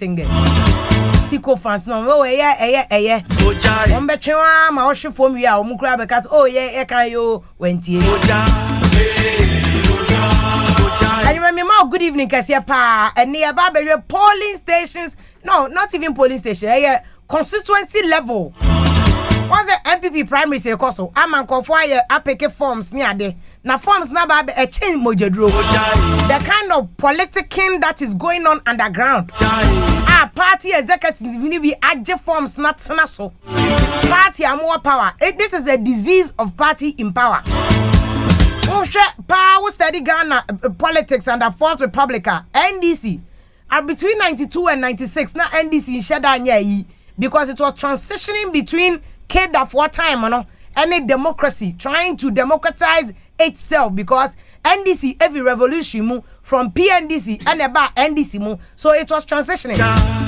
singers. Siko fans no Ombetwa ma ohwe fom wi a omukura because oh yeah kan yo wentie. And me ma good evening kase pa ene ya ba be polling stations. No, not even polling station. Constituency level. Once the MPP primary say koso amankofo aye apeke forms ni ade. Na forms na ba a change mojedro. The kind of politicking that is going on underground. Party executives be adje forms not so. Party are more power. This is a disease of party in power. Power study Ghana politics under Fourth Republica NDC are between 92 and 96. Now NDC in Shadanya because it was transitioning between K-Daf time and democracy, trying to democratize itself because NDC every revolution move from PNDC and about NDC move, so it was transitioning.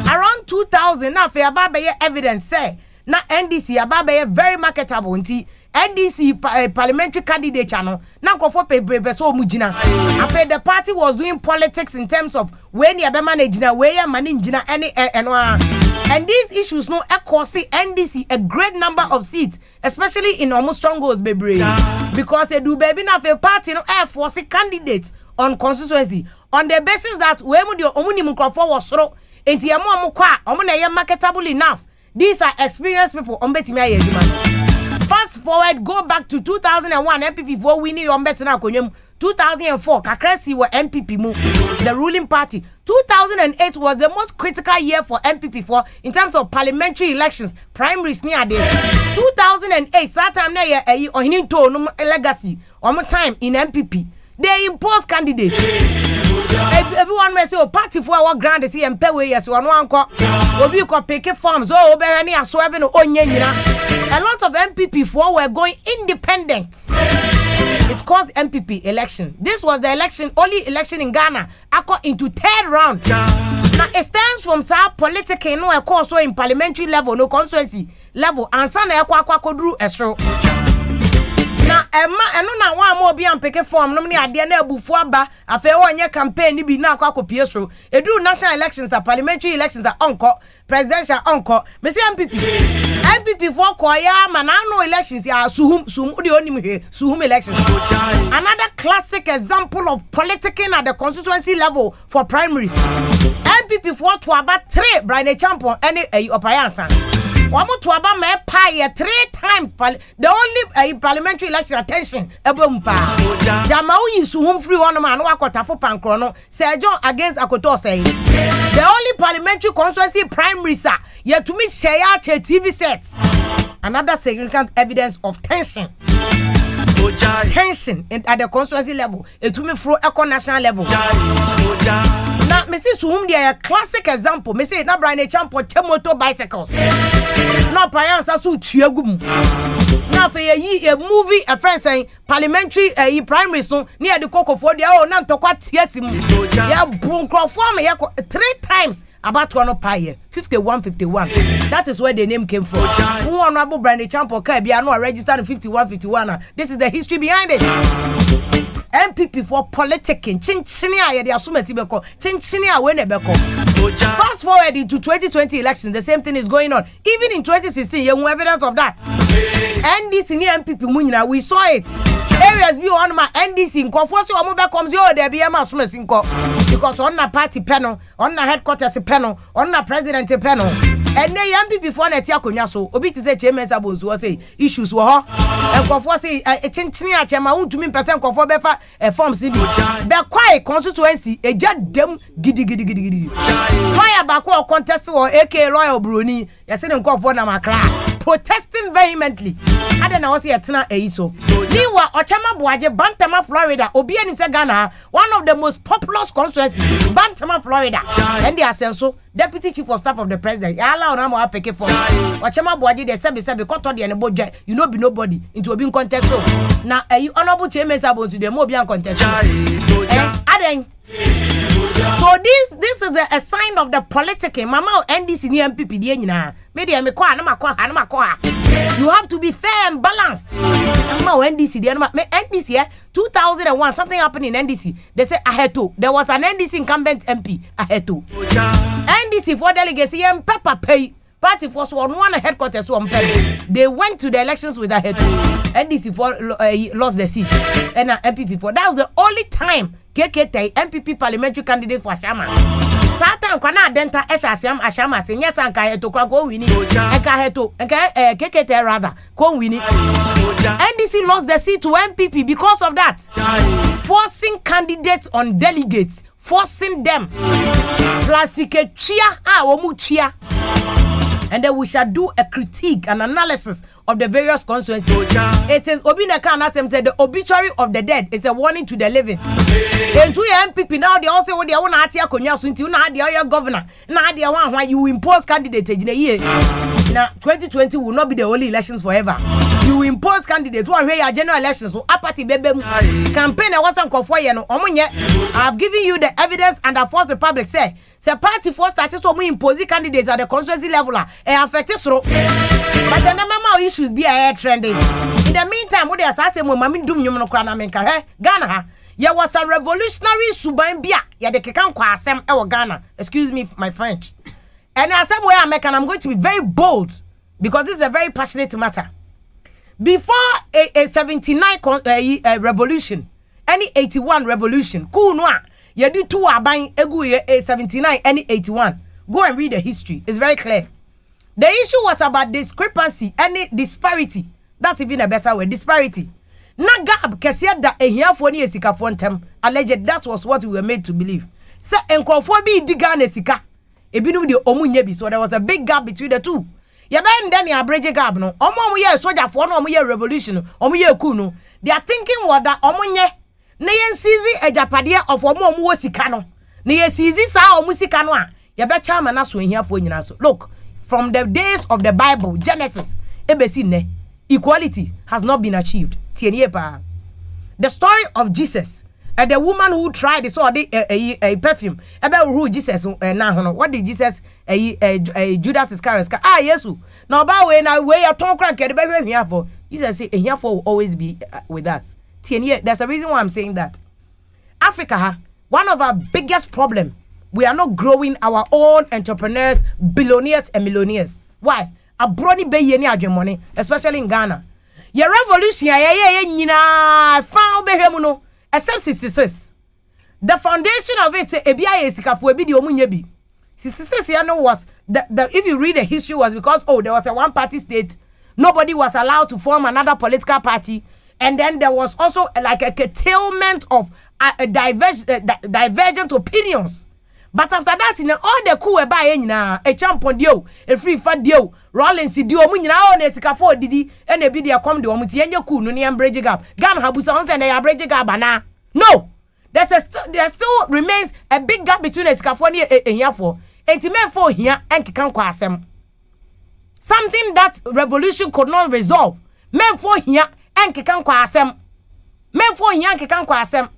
Around 2000 now for about evidence say na NDC about very marketable until NDC parliamentary candidate channel now go for paper so mujina. After the party was doing politics in terms of when you be managing where you managing any and these issues no cause NDC a great number of seats, especially in almost strongholds baby because they do baby now for party no air force candidates on constituency on the basis that we mu the omuni mukofo was so enti emo amukwa omo na marketable enough. These are experienced people on betimi aye. Fast forward, go back to 2001, MPP for winning on better now. 2004, Kakresi were MPP move, the ruling party. 2008 was the most critical year for MPP for in terms of parliamentary elections, primaries near there. 2008, that time there, or no legacy, one time in MPP, they impose candidates. Everyone may say, oh, party for our grand see and pay yes, one will be called picket forms, oh, Berani are swerving on a lot of MPP for were going independent. It caused MPP election. This was the election, only election in Ghana. I got into third round. Now it stands from South political, no, of course, so in parliamentary level, no constituency level, and some drew a show. Now, Emma, and no one more be on picket form. No, I didn't know before, but I feel 1 year campaign, you be now quack Pietro. They do national elections, parliamentary elections are uncle, presidential uncle. Mr. MPP for choir, man, I know elections, yeah, Suhum, the only Suhum elections. Another classic example of politicking at the constituency level for primaries. MPP for to about 3 Brian Champion, any operayansa. One more to about my pie 3 times. The only parliamentary election attention. Ebumpa. Jamau is whom free one man wakota for pancrono. Sergeant against Akoto say. The only parliamentary constituency primary sir. Yet to meet share TV sets. Another significant evidence of tension. Tension at the constituency level. It to me through eco national level. Now, Mrs. Whom they are a classic example. Mrs. Not Brian Champo motor bicycles. Now, Priyansa su chiagum. Now, for a movie, a friend saying parliamentary primary no near the cocoa for the oh, not to what yes, yeah, Bruncro form 3 times about one pie 51. That is where the name came from. Who honorable Brian Champo Kabiano registered 51. This is the history behind it. MPP for politicking. Chinchinia, they assume it's beko. Chinchinia, when beko. Fast forward into 2020 elections, the same thing is going on. Even in 2016, you have evidence of that. NDC near MPP Munina, we saw it. Areas be on my NDC in Conforce or mobile comes yo, there be a mass because on a party panel, on a headquarters panel, on a president panel. And they MPP for Netia Gyaso, Obi to say Chairman Sabos was say issues were and Conforce a chinchinia chairman to me percent conform a form CB. Be quiet constituency, a jet dem giddy. Why about contest or AK Royal Bruni, a sitting call for Namakra, protesting vehemently. I don't know what's here tonight. So, Niwa Ochama Buaje, Bantama, Florida, Obian Ghana, one of the most populous constituencies, Bantama, Florida, and the Ascenso, Deputy Chief of Staff of the President. Allow Ramo Apeke for Ochama Buaje, the Sabi, Cotton, and Boja, you know, be nobody into a being contest. So, now, a honorable Chairman Sabos to the Mobian contest. So this is a sign of the politicking. Mama NDC ni MPP die nyina. Media me kwa na makwa. You have to be fair and balanced. Mama NDC die na NDC 2001 something happened in NDC. They say Aheto. There was an NDC incumbent MP Aheto. NDC for delegates and pepper pay. Party force one headquarters one pay. They went to the elections with a head. NDC for lost the seat. And MPP for that was the only time KKT MPP parliamentary candidate for Ashama. Satan kana denta Asham Ashama saying yes and Kaheto go winning. And Kaheto and KKT rather go winning. NDC lost the seat to MPP because of that. Forcing candidates on delegates, forcing them. Plastic chia chia. And then we shall do a critique and analysis of the various constituencies. It is Obinaka and said the obituary of the dead is a warning to the living. And to your MPP now, they also want their own Atia Konyasu until now their governor. Now they want why you impose candidates in a year. Now 2020 will not be the only elections forever. You impose candidates one way your general elections so apathy baby campaign I wasn't for you know. I've given you the evidence and I forced the public say party for started to impose candidates at the constituency level and affect it so. But the number issues be a trending. In the meantime, what they are saying, Mammy Doom, you know, Ghana. There was a revolutionary Subambia, ya the Kekan Kwasem, our Ghana. Excuse me, my French. And I said, where I'm going to be very bold because this is a very passionate matter. Before a 79 revolution, any 81 revolution, cool noir, you do two are buying a 79, any 81. Go and read the history. It's very clear. The issue was about discrepancy, any disparity. That's even a better word, disparity. Na gap kesiya da ehia fo ni esika fo ntem. Alleged that was what we were made to believe. Say enkrofo bi diga na esika. Ebinum de omunye bi, so there was a big gap between the two. Ya ben then ya bridge gap no. Omo ye soldier for no omo ye revolution, omo ye ku no. They are thinking what that omunye na yen seize ejapade of omo wo sika no. Na ye seize sa omo sika no a. Ya be chairman na so ehia fo nyina so. Look, from the days of the Bible, Genesis, ebesi ne, equality has not been achieved. The story of Jesus and the woman who tried this or a perfume about who Jesus what did Jesus Judas Iscariot yesu now by way now where you talk crack here for Jesus say here for will always be with us. There's a reason why I'm saying that. Africa, one of our biggest problem, we are not growing our own entrepreneurs, billionaires and millionaires. Why? A brony be yeni money, especially in Ghana. Your revolution, found behemuno, except 66. The foundation of it, ebia esikafu ebi di omunyebi. 66 was the if you read the history was because there was a one party state, nobody was allowed to form another political party, and then there was also like a curtailment of divergent opinions. But after that, in all the coup by a champion dio, a free fat dio, Rollins dio, Munina, Nesika for Didi, and a video come to Omutian coup, no near bridge gap. Gun Habusons and they are bridge gabana. No, there still remains a big gap between a Scafonia and Yafo, and to men for here and Kikankwasem. Something that revolution could not resolve. Men for here and Kikankwasem. Men for here and Kikankwasem.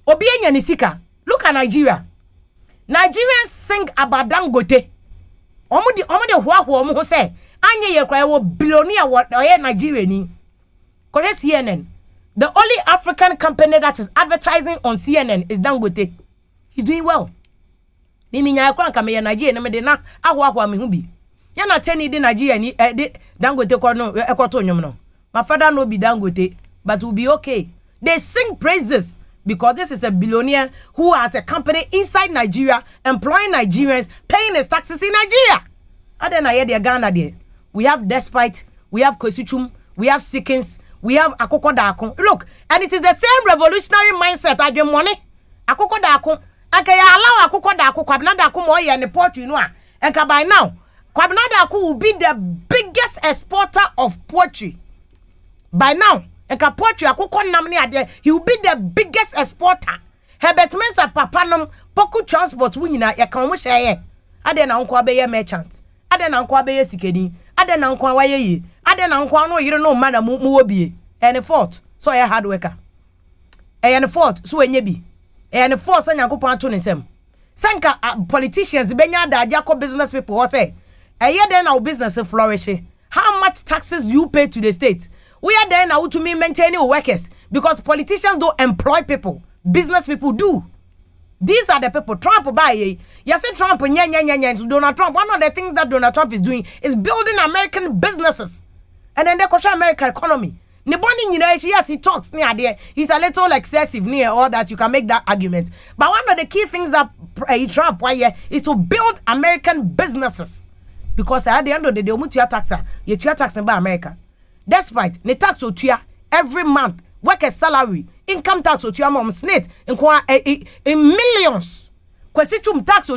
Obienya Nisika, look at Nigeria. Nigerians sing about Dangote. Omo de omo ho say anye ye kra wo billionaire wo Nigeria ni. Kore CNN. The only African company that is advertising on CNN is Dangote. He's doing well. Mimi nya kra nka me Nigeria na me de na ahwa me hu bi. Ya na teni de Nigeria ni Dangote ko no ekoto nyom no. My father no be Dangote, but will be okay. They sing praises. Because this is a billionaire who has a company inside Nigeria, employing Nigerians, paying his taxes in Nigeria. And then I hear Ghana there. We have Despite, we have Kosuchum, we have Sikins, we have Akoko Dako. Look, and it is the same revolutionary mindset. I give money. Akoko Dako. I can allow Akoko Dako, Kwabna Dako Moye and the port you know. And by now, Kwabna Dako will be the biggest exporter of poultry. By now. He will be the biggest exporter. Herbert Mensa Papanum, Poku Transport Winina, Yakan Aden Uncle Bay merchant. Aden Uncle Bay Sikedi. Aden Uncle Waye. Aden Uncle no, you don't know, Madam Muobi. And a fort, so a hard worker. And a fort, so a yebi. And a force and Yakupo Antonism. Sanka politicians, Benyada, Jacob business people, or say, a year then our business is flourishing. How much taxes you pay to the state? We are there now to maintaining workers because politicians don't employ people. Business people do. These are the people. Trump buy. You say Trump, Donald Trump. One of the things that Donald Trump is doing is building American businesses. And then they question American economy. Yes, he talks near there. He's a little excessive near all that. You can make that argument. But one of the key things that Trump is to build American businesses. Because at the end of the day, you tax by America. Despite the tax every month, work a salary, income tax mom snit in millions. Kwesichum tax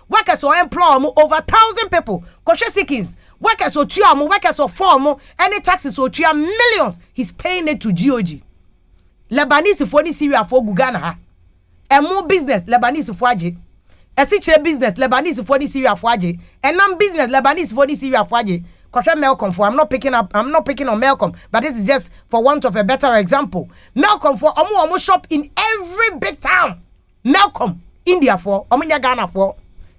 workers or employ over 1,000 people. Koshe Sikins. Workers or Chiamo, workers or form, any taxes or Chia millions. He's paying it to GOG. Lebanese for Syria for Gugana. And more business, Lebanese for Aji. A situation business, Lebanese for Syria for Aji. And non business, Lebanese for Syria for Aji. Koshe Malcolm for I'm not picking on Malcolm, but this is just for want of a better example. Malcolm for Omo shop in every big town. Malcolm, India for, Omunya Ghana for.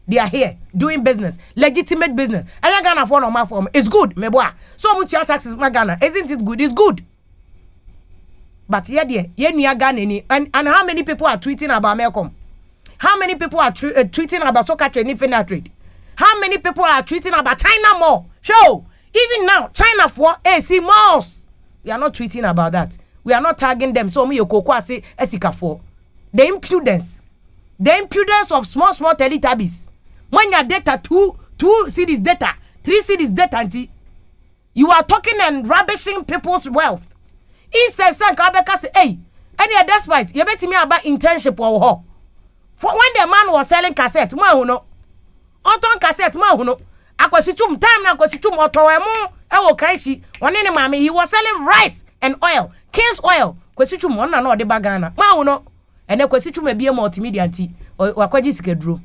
They are here doing business, legitimate business. And you Ghana for no my form. It's good, meboa. So much your taxes, my Ghana. Isn't it good? It's good. But yeah, dear, Ghana and how many people are tweeting about Malcolm? How many people are tweeting about soccer trade, trade? How many people are tweeting about China more? Show even now, China for AC malls. We are not tweeting about that. We are not tagging them. So me Pokuaa say Esika for the impudence of small Teletubbies. When your data two cities data, 3 cities data, you are talking and rubbishing people's wealth. Instead, Sankabeka say, hey, any despite you bet me about internship or ho. For when the man was selling cassette, mahuno, auton cassette, mahuno, akwasichum time na akwasichum otoemo, ewo kaishi, one any mommy, he was selling rice and oil, King's oil, kwasichum one no de bagana, mahuno, and then kwasichum may be a multimedia anti or kwajiskedru.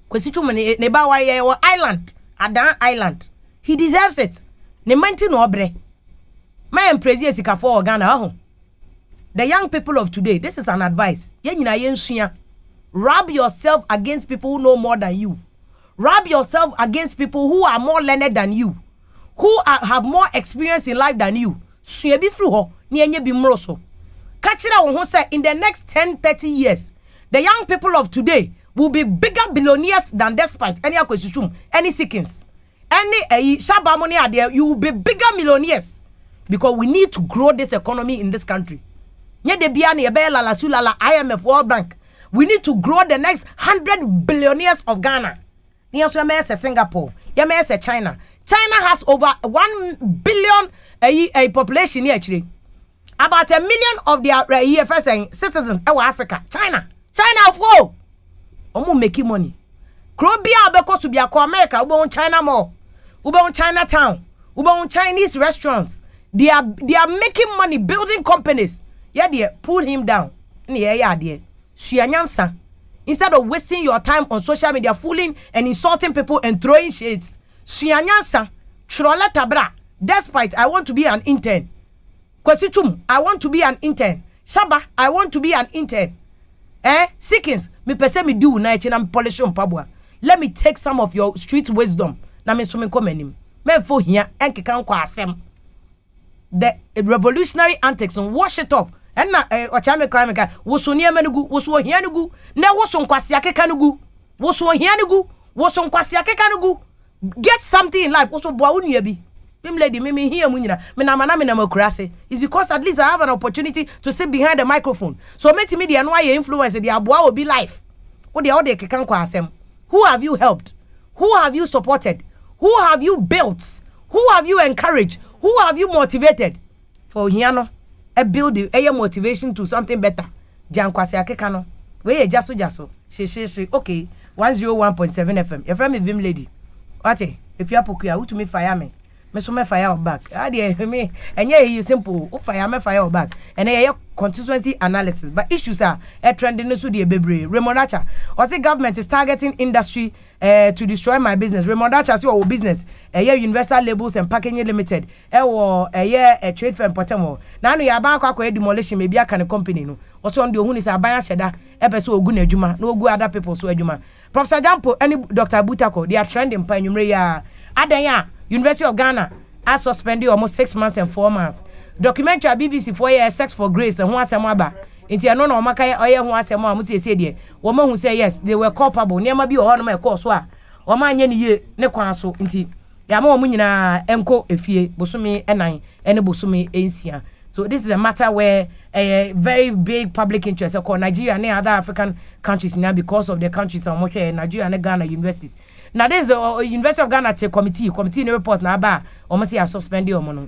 Kwesichum ne ba ware island Adan Island. He deserves it. Ne manti no obre. My empresi esika for Ghana. The young people of today, this is an advice. Rub yourself against people who know more than you. Rub yourself against people who are more learned than you, who have more experience in life than you. Suyebi fruho ni enye bi mroso. Kachira won say in the next 10-30 years, the young people of today will be bigger billionaires than despite any acquisition, any seekings, any shaba money are there. You will be bigger millionaires because we need to grow this economy in this country. IMF, World Bank. We need to grow the next 100 billionaires of Ghana. Singapore, China. China has over 1 billion a population actually. About 1 million of their citizens are Africa. China of all. Omo making money. Krobia abeko to be America, ube on China Mall, ube on Chinatown, ube on Chinese restaurants. They are making money, building companies. Yeah, dear, pull him down. Yeah, dear. Suyanyansa. Instead of wasting your time on social media, fooling and insulting people and throwing shades. Suyanyansa. Chrola tabra. Despite I want to be an intern. Kwesichum, I want to be an intern. Shaba, I want to be an intern. Seekings, me pese me do na eche na polish on pabwa. Let me take some of your street wisdom. Na me so me komenim. Me fo hia enkeka nkwa asem. The revolutionary antics on wash it off. And na ochame kwameka woso niema nugu, woso hia nugu, na woso nkwasi akeka nugu. Woso hia nugu, woso nkwasi akeka nugu. Get something in life. Woso bwa unu yebi. Lady, me here munyina. Me na mana me na makurase. It's because at least I have an opportunity to sit behind the microphone. So make me the anway influence the abua will be life. What the other kekan kwa asem. Who have you helped? Who have you supported? Who have you built? Who have you encouraged? Who have you motivated? For hiano, a build a motivation to something better. Jankwasi akekano. We Egyaso. She. Okay. 101.7 FM. Your friend me Vim lady. What if you are Pokuaa, who to me fire me? Me so me fire back. Me and you simple. Fire me fire back. And a constituency analysis. But issues are trending no the bebre. Remondacha. Or say government is targeting industry to destroy my business. Remondacha say our business. Universal Labels and Packaging Limited. A trade firm potemo. Now you are back demolition maybe a kind of company no. Also on the who is a buyer sheda. Epeso ogun ejuma. No go other people so ejuma. Professor Jampo any Dr. Butako. They are trending pa numre adanya. University of Ghana has suspended almost 6 months and 4 months. Documentary BBC 4 years sex for grace and one samaba. Inti ano na omaka oye ho asem a mo se de wo ma hu say yes they were culpable nema bi o ho no ma cause so a wo ma anya ne ye ne kwan so inti ya ma wo nyina enko efie bosome enan ene bosome ensia. So this is a matter where a very big public interest called Nigeria and other African countries now because of the countries of Nigeria and Ghana universities. Now this is the University of Ghana committee in report now about almost a suspended or mono.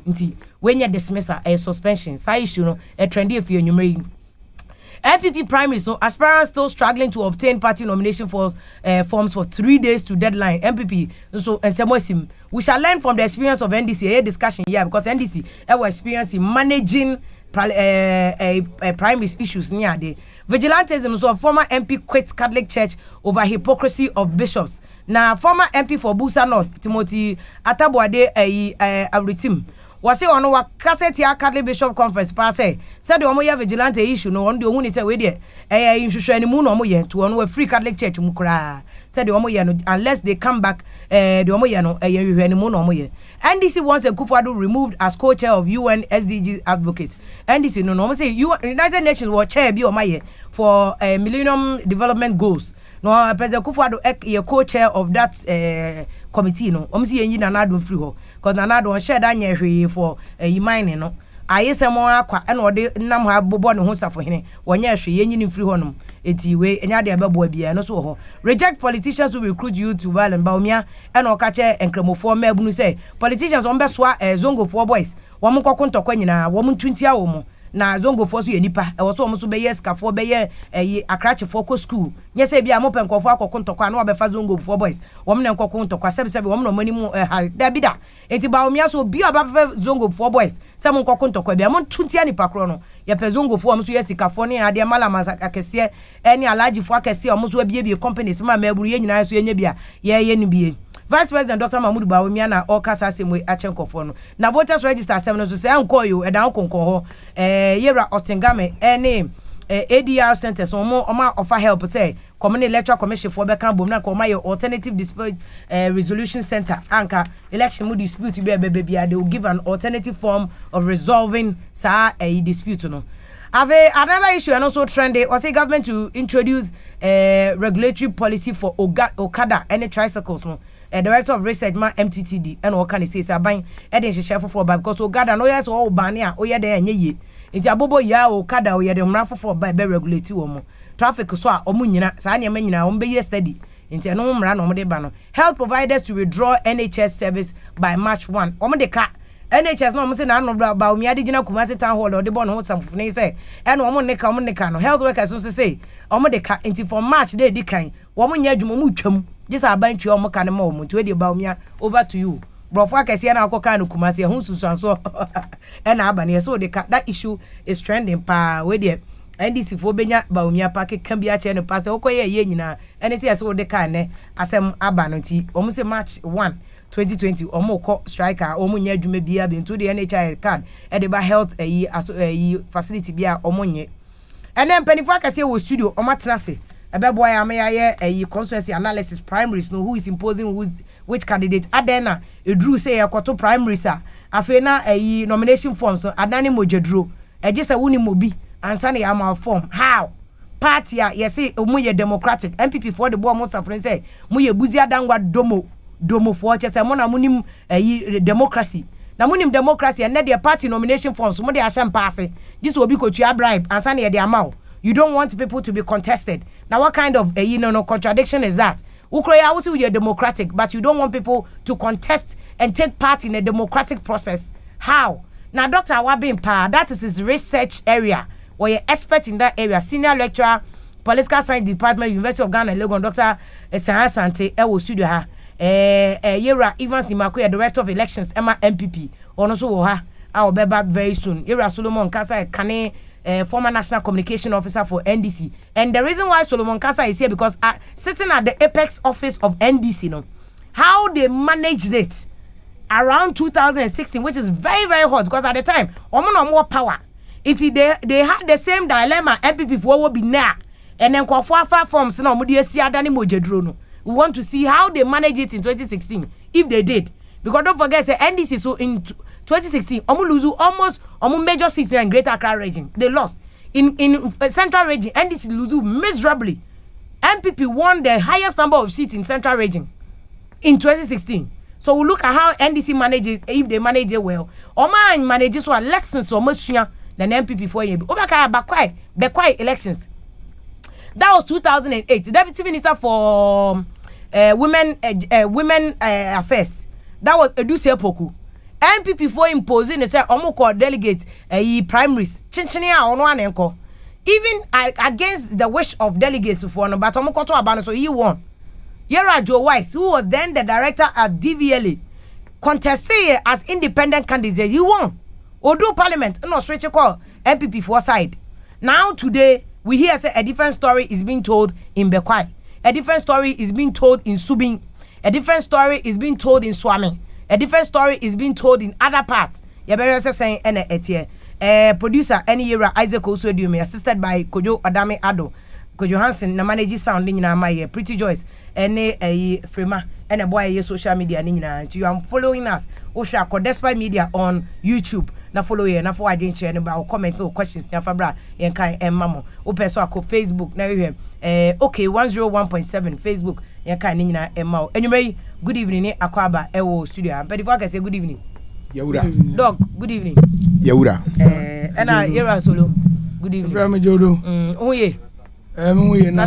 When you dismiss a suspension, say issue no a trendy if you're numerating. NPP primaries, so aspirants still struggling to obtain party nomination forms for 3 days to deadline. NPP, so and some we shall learn from the experience of NDC. A discussion here because NDC our experience in managing primaries issues near the vigilantism. So former MP quits Catholic Church over hypocrisy of bishops. Now former MP for Busa North Timothy Atabuade Abritim. Was it on our cassette Catholic Bishop Conference pass? Said the Omoya vigilante issue no one the only say we there. You should show any moon Omoya to one free Catholic Church Mukra. Said the Omoya unless they come back the Omoya no any moon Omoya. NDC wants a Kufadu removed as co-chair of UN SDG advocate. NDC no say United Nations will chair be Omoya for Millennium Development Goals. No, President Kufadu a co-chair of that committee no. See yenyi Nanado free ho. Cause Nanado share that nye for mining no. Aye se mo akwa e no de nam ha bobo ne ho safo hene. Wonye hwe yenyi free ho no. Eti we enya de abebo bia no so ho. Reject politicians who recruit you to violence. Baumia e no ka che enkremofo ma abunu say politicians on be soa zongo for boys. Wo mo kokontokwa nyina wo mo ntwintia wo mo. Na zongo for so ye nipa e wo so mo so be yes ka for be ye akrache for ko school nye se bia mo penkofo akokontokwa na obefa zongo for boys wo mo ne nkokontokwa sebe wo mo no mani mu da bida enti ba omia so bia obefa zongo for boys se mo nkokontokwa bia mo tuntia nipa kro no ye pe zongo for mo so ye sika for ne ade malama akese eni alaji for akese o mo so bia companies ma mabunu ye nyina so ye nya bia ye ni bia. Vice President Dr. Mahmoud Bawumia na okasa semwe achenkofo no na voters register asem no so say anko yo edan konkon ho yera Otengame ene ADR center so mo offer help say Community Electoral Commission for beka bom na ko ma alternative dispute resolution center anka election mu dispute be they will give an alternative form of resolving a dispute no. Another issue and also trendy was a government to introduce regulatory policy for Okada and tricycles no. Director of Research ma MTTD and what can he say saban e dey hye for because Okada no yes o ban a o ye dey anyeye nti abobo ya Okada o ye dey mra for by be regulate wo mo traffic so a omu nyina sa na nyina o be ye steady nti no mra no mo dey ba no health providers to withdraw NHS service by March 1 o mo dey ka NHS no mo say na no ba o mi ade gina Kumasi town hall o dey bon ho samfune say e no o mo neka no health workers so say o mo dey ka nti for March dey di kan wo mo nya adwuma mu twam just a bunch of mokane mo to dey ba me over to you brofo akese na akoka no Kumasi hu susuanso e na aba ne so dey ka that issue is trending pa we dey NDC fo benya ba omia park kan bia che no pass okoye ye nyina ene se so dey ka ne asem aba no ti o mo say March 1 2020 o mo ko striker o mo nya adwuma bia be to the NHI card e dey ba health facility bia o mo nye ene mpanifo akese wo studio o matena se Ebeboy amaye a constituency analysis primaries no who is imposing which candidate adena edru say ekoto primaries afi na nomination forms so adani mojedru eje se woni mobi ansa na ya form how party yes mu ye democratic MPP for the boy mo safren say mu ye buzi adangwa domo for che se mo na munim democracy na munim democracy and the party nomination forms mo dey asham pass this will be kotua bribe ansa na ye dey amaw. You don't want people to be contested. Now, what kind of contradiction is that? Ukraine also you're democratic, but you don't want people to contest and take part in a democratic process. How? Now, Dr. Awabin Pa, that is his research area, or you're expert in that area, senior lecturer, political science department, University of Ghana, Legon, Dr. Sahan Sante, Ewo Studio ha. Yera Evans Nimakoya, director of elections, Emma MPP, also ha. I will be back very soon. Yera Solomon Kasa Kane. Former National Communication Officer for NDC. And the reason why Solomon Kasa is here because sitting at the apex office of NDC, how they managed it around 2016, which is very, very hot because at the time, more power. They had the same dilemma MPP for will be now. And then far forms no we want to see how they managed it in 2016, if they did. Because don't forget, the NDC so in 2016, lose almost major seats in Greater Accra region. They lost. in Central Region, NDC lose miserably. MPP won the highest number of seats in Central Region in 2016. So we look at how NDC manages, if they manage it well. Oman manages what lessons or more than MPP for you. Obaka Bakwai elections. That was 2008. Deputy Minister for women affairs. That was Eduse Pokuaa. MPP for imposing they say omoko delegates primaries. Chinchinia on one enko. Even against the wish of delegates for no, but omoko to abano, so he won. Yera Joe Weiss, who was then the director at DVLA, contested as independent candidate. He won. Odu Parliament, no switch call MPP for side. Now today we hear say a different story is being told in Bekwai. A different story is being told in Subin. A different story is being told in Swami. A different story is being told in other parts. You better say ene etie. Producer any era Isaac Oswediumi, assisted by Kojo Adame Ado. Kojo Hansen na manage sound ni na my Pretty Joyce ene Frema ene boy social media ni na. You are following us. Osha Despite Media on YouTube. Na follow ye na for I didn't share about comment or questions na fabra yen kan mamo. Open so ako Facebook na we okay 101.7 Facebook yen kan ni na emma. Anyway, good evening ni akwaba ewo studio. But if I can say good evening. Yaura. Dog, good evening. Yaura. Ena Yera Solo. Good evening. Frame Jodo. Oh yeah. We na